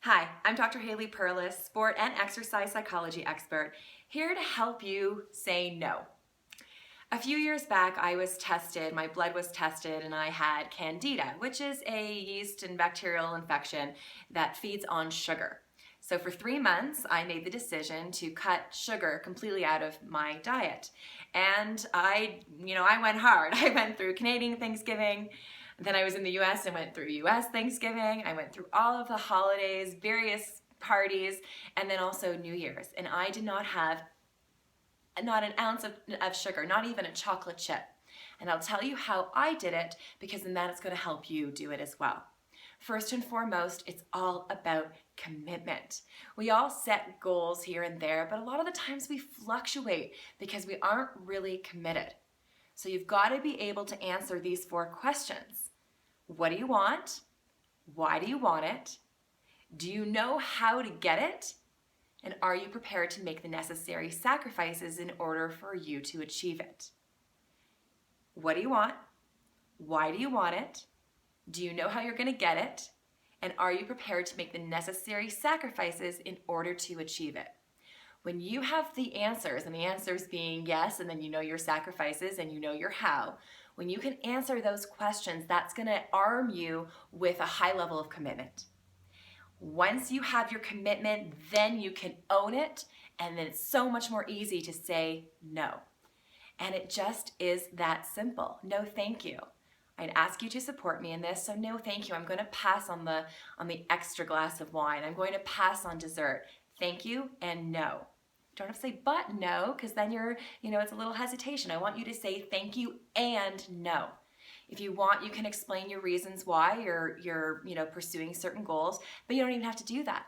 Hi, I'm Dr. Haley Perlus, sport and exercise psychology expert, here to help you say no. A few years back, my blood was tested, and I had candida, which is a yeast and bacterial infection that feeds on sugar. So for 3 months, I made the decision to cut sugar completely out of my diet. And I went hard. I went through Canadian Thanksgiving, then I was in the US and went through US Thanksgiving. I went through all of the holidays, various parties, and then also New Year's. And I did not have not an ounce of sugar, not even a chocolate chip. And I'll tell you how I did it, because then that's going to help you do it as well. First and foremost, it's all about commitment. We all set goals here and there, but a lot of the times we fluctuate because we aren't really committed. So you've got to be able to answer these 4 questions. What do you want? Why do you want it? Do you know how to get it? And are you prepared to make the necessary sacrifices in order for you to achieve it? What do you want? Why do you want it? Do you know how you're going to get it? And are you prepared to make the necessary sacrifices in order to achieve it? When you have the answers, and the answers being yes, and then you know your sacrifices and you know your how, when you can answer those questions, that's going to arm you with a high level of commitment. Once you have your commitment, then you can own it, and then it's so much more easy to say no. And it just is that simple. No, thank you. I'd ask you to support me in this, so no, thank you. I'm going to pass on the extra glass of wine. I'm going to pass on dessert. Thank you and no. Don't have to say but no, because then it's a little hesitation. I want you to say thank you and no. If you want, you can explain your reasons why you're pursuing certain goals, but you don't even have to do that.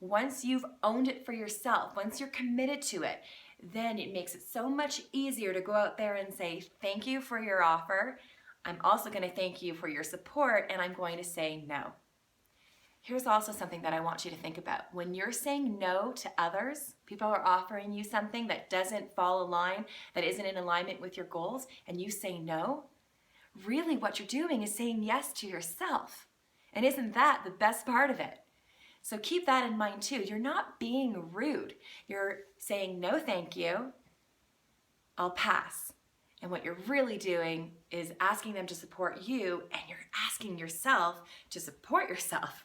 Once you've owned it for yourself, once you're committed to it, then it makes it so much easier to go out there and say, thank you for your offer. I'm also going to thank you for your support, and I'm going to say no. Here's also something that I want you to think about. When you're saying no to others, people are offering you something that doesn't fall in line, that isn't in alignment with your goals, and you say no, really what you're doing is saying yes to yourself. And isn't that the best part of it? So keep that in mind too. You're not being rude. You're saying no thank you, I'll pass. And what you're really doing is asking them to support you, and you're asking yourself to support yourself.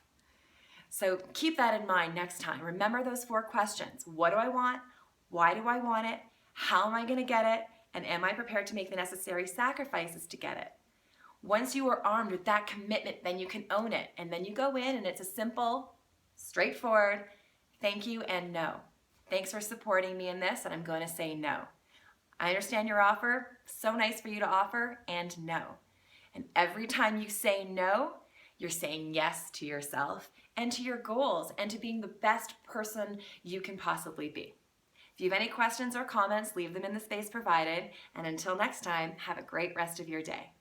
So keep that in mind next time. Remember those 4 questions. What do I want? Why do I want it? How am I going to get it? And am I prepared to make the necessary sacrifices to get it? Once you are armed with that commitment, then you can own it. And then you go in, and it's a simple, straightforward, thank you and no. Thanks for supporting me in this, and I'm going to say no. I understand your offer. So nice for you to offer, and no. And every time you say no, you're saying yes to yourself and to your goals and to being the best person you can possibly be. If you have any questions or comments, leave them in the space provided. And until next time, have a great rest of your day.